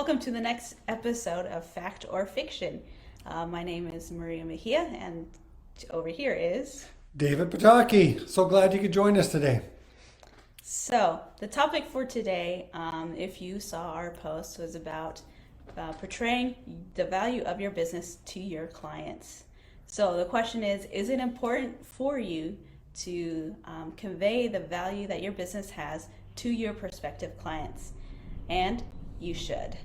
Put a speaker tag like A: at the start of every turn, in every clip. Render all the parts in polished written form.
A: welcome to the next episode of Fact or Fiction. My name is Maria Mejia, and over here is...
B: David Pataki. So glad you could join us today.
A: So, the topic for today, if you saw our post, was about portraying the value of your business to your clients. So, the question is it important for you to convey the value that your business has to your prospective clients? And you should.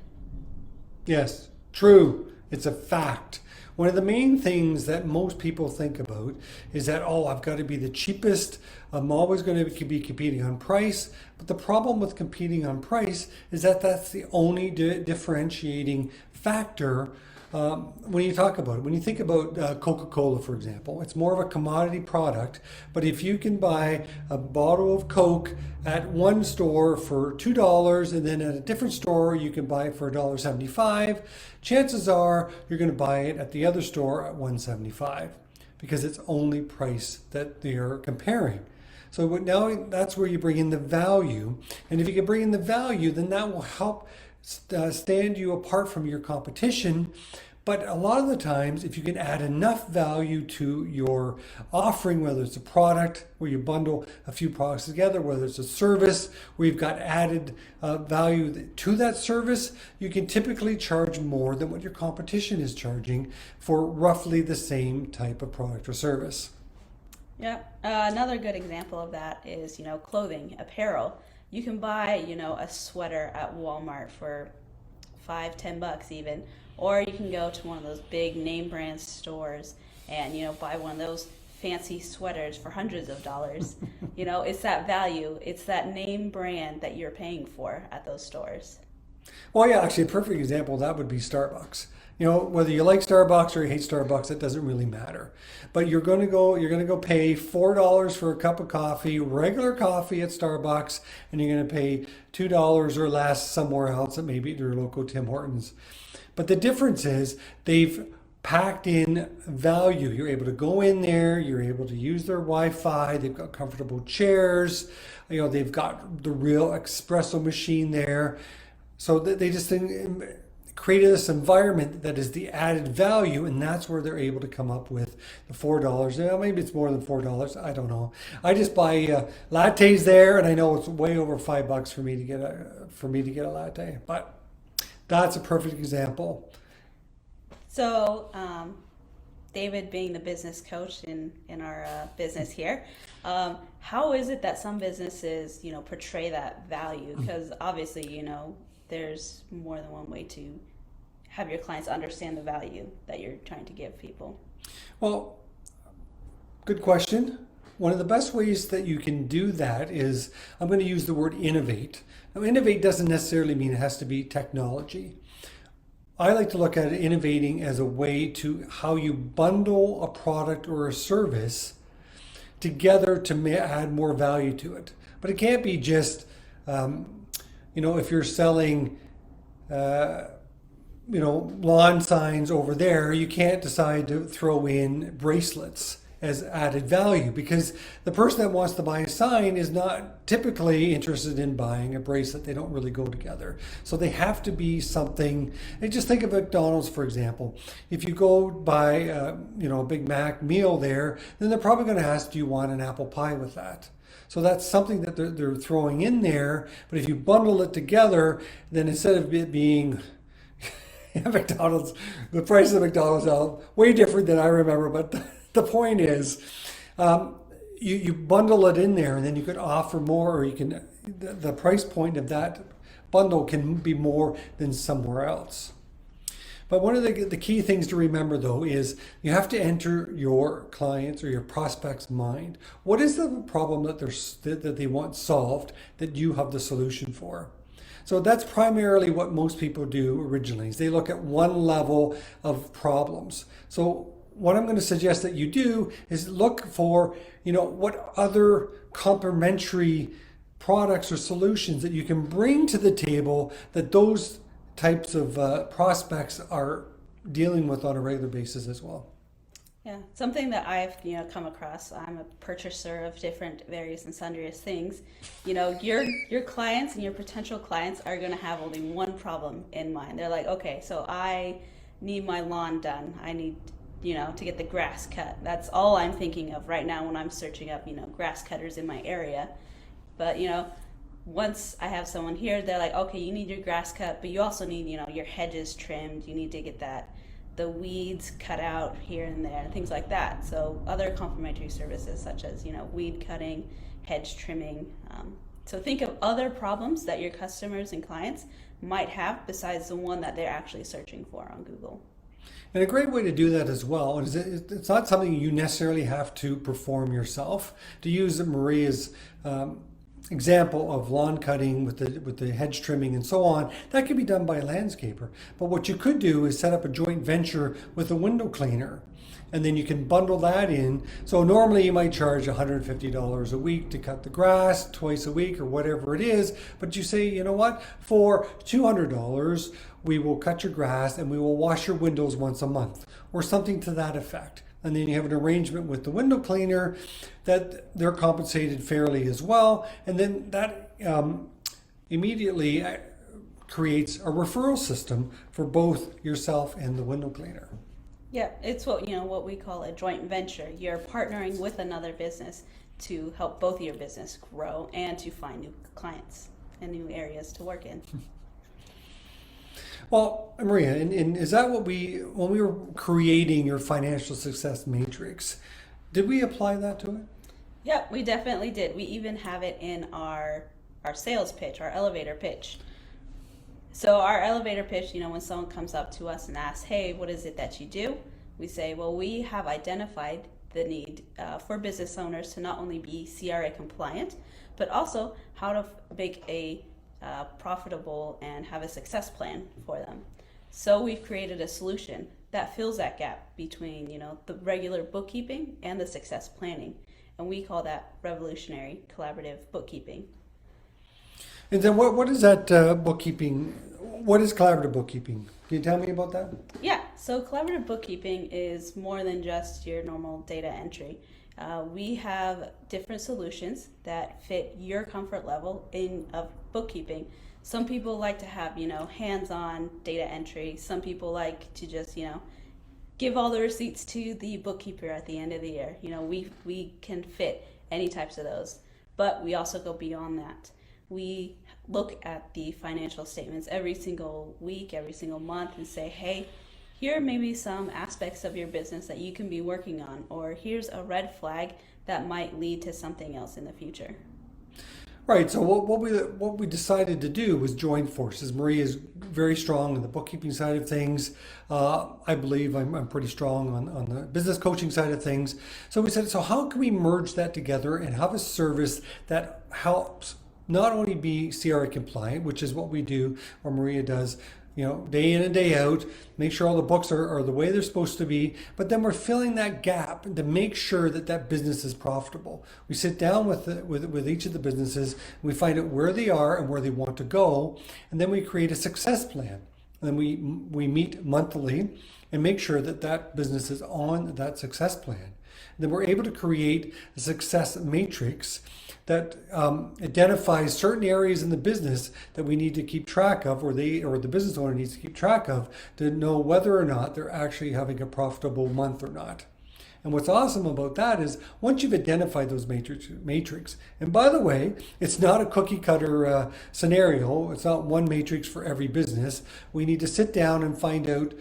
B: Yes, true. It's a fact. One of the main things that most people think about is that, I've got to be the cheapest. I'm always going to be competing on price. But the problem with competing on price is that that's the only differentiating factor when you talk about it. When you think about Coca-Cola, for example, it's more of a commodity product. But if you can buy a bottle of Coke at one store for $2 and then at a different store you can buy it for $1.75, chances are you're going to buy it at the other store at $1.75 because it's only price that they're comparing. So now that's where you bring in the value. And if you can bring in the value, then that will help stand you apart from your competition. But a lot of the times, if you can add enough value to your offering, whether it's a product where you bundle a few products together, whether it's a service where you've got added value to that service, you can typically charge more than what your competition is charging for roughly the same type of product or service.
A: Yeah. Another good example of that is, clothing, apparel. You can buy, a sweater at Walmart for $5-10 even, or you can go to one of those big name brand stores and, buy one of those fancy sweaters for hundreds of dollars. It's that value, it's that name brand that you're paying for at those stores.
B: Well, yeah, actually a perfect example of that would be Starbucks. Whether you like Starbucks or you hate Starbucks, it doesn't really matter. But you're going to go pay $4 for a cup of coffee, regular coffee at Starbucks, and you're going to pay $2 or less somewhere else at maybe your local Tim Hortons. But the difference is they've packed in value. You're able to go in there, you're able to use their Wi-Fi, they've got comfortable chairs, they've got the real espresso machine there. So they just created this environment that is the added value, and that's where they're able to come up with the $4. Maybe it's more than $4. I don't know. I just buy lattes there, and I know it's way over $5 for me to get a latte. But that's a perfect example.
A: So, David, being the business coach in our business here, how is it that some businesses, portray that value? Because obviously, there's more than one way to have your clients understand the value that you're trying to give people.
B: Well, good question. One of the best ways that you can do that is, I'm going to use the word innovate. Now, innovate doesn't necessarily mean it has to be technology. I like to look at innovating as a way to how you bundle a product or a service together to add more value to it. But it can't be just, if you're selling, lawn signs over there, you can't decide to throw in bracelets as added value, because the person that wants to buy a sign is not typically interested in buying a bracelet. They don't really go together. So they have to be something. And just think of McDonald's, for example. If you go buy a Big Mac meal there, then they're probably going to ask, do you want an apple pie with that? So that's something that they're throwing in there. But if you bundle it together, then instead of it being McDonald's, the price of McDonald's are way different than I remember. But the point is, you bundle it in there, and then you could offer more, or you can the price point of that bundle can be more than somewhere else. But one of the key things to remember, though, is you have to enter your clients or your prospects' mind. What is the problem that they want solved that you have the solution for? So that's primarily what most people do originally, is they look at one level of problems. So what I'm going to suggest that you do is look for, what other complementary products or solutions that you can bring to the table that those types of prospects are dealing with on a regular basis as well.
A: Yeah, something that I've, come across. I'm a purchaser of different various and sundry things. Your clients and your potential clients are going to have only one problem in mind. They're like, okay, so I need my lawn done. I need, to get the grass cut. That's all I'm thinking of right now when I'm searching up, grass cutters in my area. But, once I have someone here, they're like, okay, you need your grass cut, but you also need, your hedges trimmed. You need to get the weeds cut out here and there, things like that. So other complementary services such as, weed cutting, hedge trimming. So think of other problems that your customers and clients might have besides the one that they're actually searching for on Google.
B: And a great way to do that as well is it's not something you necessarily have to perform yourself. To use Maria's example of lawn cutting with the hedge trimming and so on, that can be done by a landscaper. But what you could do is set up a joint venture with a window cleaner, and then you can bundle that in. So normally you might charge $150 a week to cut the grass twice a week or whatever it is, but you say, you know what, for $200 we will cut your grass and we will wash your windows once a month, or something to that effect. And then you have an arrangement with the window cleaner that they're compensated fairly as well. And then that immediately creates a referral system for both yourself and the window cleaner.
A: Yeah, it's what we call a joint venture. You're partnering with another business to help both of your business grow and to find new clients and new areas to work in.
B: Well, Maria, and is that when we were creating your financial success matrix, did we apply that to it?
A: Yep, we definitely did. We even have it in our sales pitch, our elevator pitch. So our elevator pitch, when someone comes up to us and asks, hey, what is it that you do? We say, well, we have identified the need for business owners to not only be CRA compliant, but also how to make a profitable and have a success plan for them. So we've created a solution that fills that gap between, the regular bookkeeping and the success planning. And we call that revolutionary collaborative bookkeeping.
B: And then what is that bookkeeping? What is collaborative bookkeeping? Can you tell me about that?
A: Yeah, so collaborative bookkeeping is more than just your normal data entry. We have different solutions that fit your comfort level of bookkeeping. Some people like to have, hands-on data entry. Some people like to just, give all the receipts to the bookkeeper at the end of the year. We can fit any types of those, but we also go beyond that. We look at the financial statements every single week, every single month, and say, hey, here may be some aspects of your business that you can be working on, or here's a red flag that might lead to something else in the future.
B: Right. So what we decided to do was join forces. Maria is very strong on the bookkeeping side of things. I believe I'm pretty strong on the business coaching side of things. So we said, so how can we merge that together and have a service that helps not only be CRA compliant, which is what we do, or Maria does, day in and day out, make sure all the books are the way they're supposed to be, but then we're filling that gap to make sure that business is profitable. We sit down with each of the businesses, we find out where they are and where they want to go, and then we create a success plan. And then we meet monthly and make sure that business is on that success plan. And then we're able to create a success matrix that identifies certain areas in the business that we need to keep track of, or the business owner needs to keep track of, to know whether or not they're actually having a profitable month or not. And what's awesome about that is once you've identified those matrix, and by the way, it's not a cookie cutter scenario. It's not one matrix for every business. We need to sit down and find out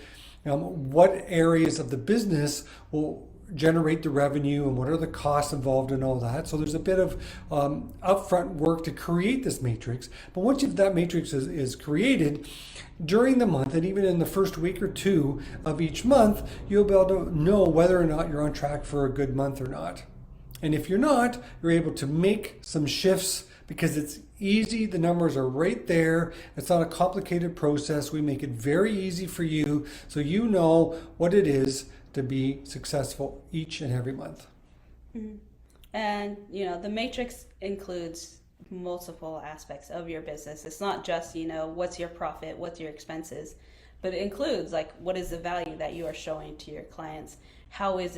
B: what areas of the business will generate the revenue and what are the costs involved in all that. So there's a bit of upfront work to create this matrix. But once that matrix is created, during the month and even in the first week or two of each month, you'll be able to know whether or not you're on track for a good month or not. And if you're not, you're able to make some shifts because it's easy. The numbers are right there. It's not a complicated process. We make it very easy for you so you know what it is to be successful each and every month.
A: Mm-hmm. And the matrix includes multiple aspects of your business. It's not just what's your profit, what's your expenses, but it includes like what is the value that you are showing to your clients. How is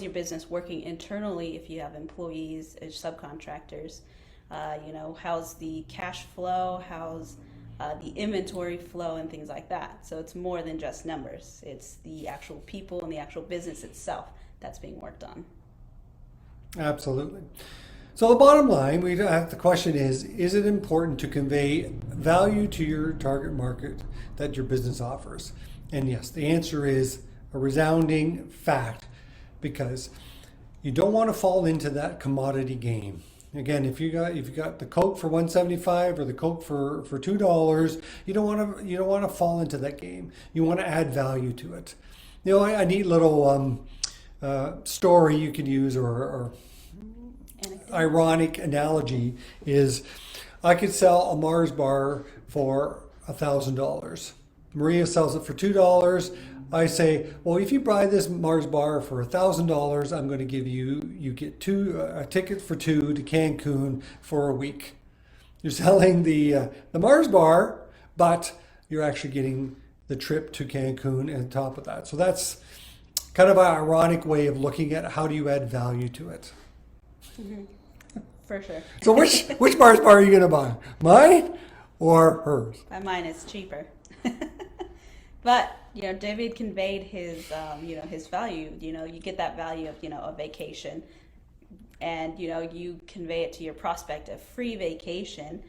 A: your business working internally if you have employees or subcontractors? How's the cash flow? How's the inventory flow and things like that. So it's more than just numbers. It's the actual people and the actual business itself that's being worked on.
B: Absolutely. So the bottom line, the question is it important to convey value to your target market that your business offers? And yes, the answer is a resounding fact, because you don't want to fall into that commodity game. Again, if you got the Coke for $1.75 or the Coke for $2, you don't want to fall into that game. You want to add value to it. A neat little story you could use, or ironic analogy is, I could sell a Mars bar for $1,000. Maria sells it for $2. I say, well, if you buy this Mars bar for $1,000, I'm going to give you get a ticket for two to Cancun for a week. You're selling the Mars bar, but you're actually getting the trip to Cancun on top of that. So that's kind of an ironic way of looking at how do you add value to it.
A: Mm-hmm. For sure.
B: So which Mars bar are you going to buy? Mine or hers?
A: Mine is cheaper. But David conveyed his his value. You get that value of a vacation, and you convey it to your prospect, a free vacation,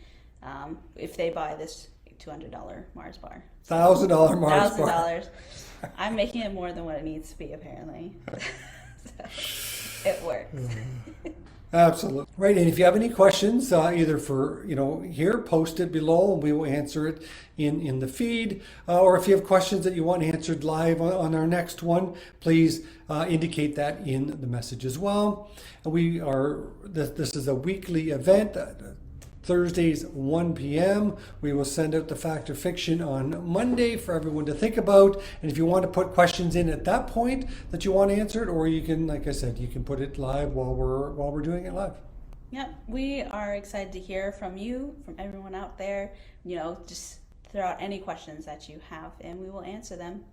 A: if they buy this $200 Mars bar.
B: $1,000 Mars bar.
A: $1,000. I'm making it more than what it needs to be, apparently. So, it works.
B: Absolutely. Right. And if you have any questions, either for, here, post it below and we will answer it in the feed. Or if you have questions that you want answered live on our next one, please indicate that in the message as well. And this is a weekly event. Thursdays, 1 p.m. We will send out the Fact or Fiction on Monday for everyone to think about. And if you want to put questions in at that point that you want answered, or you can, like I said, you can put it live while we're doing it live.
A: Yep, we are excited to hear from you, from everyone out there. Just throw out any questions that you have, and we will answer them.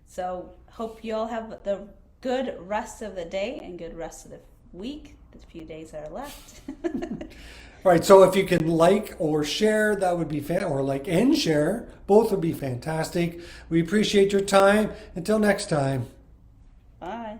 A: So hope you all have the good rest of the day and good rest of the week. The few days that are left.
B: Right, so if you can like or share, that would be or like and share, both would be fantastic. We appreciate your time. Until next time.
A: Bye.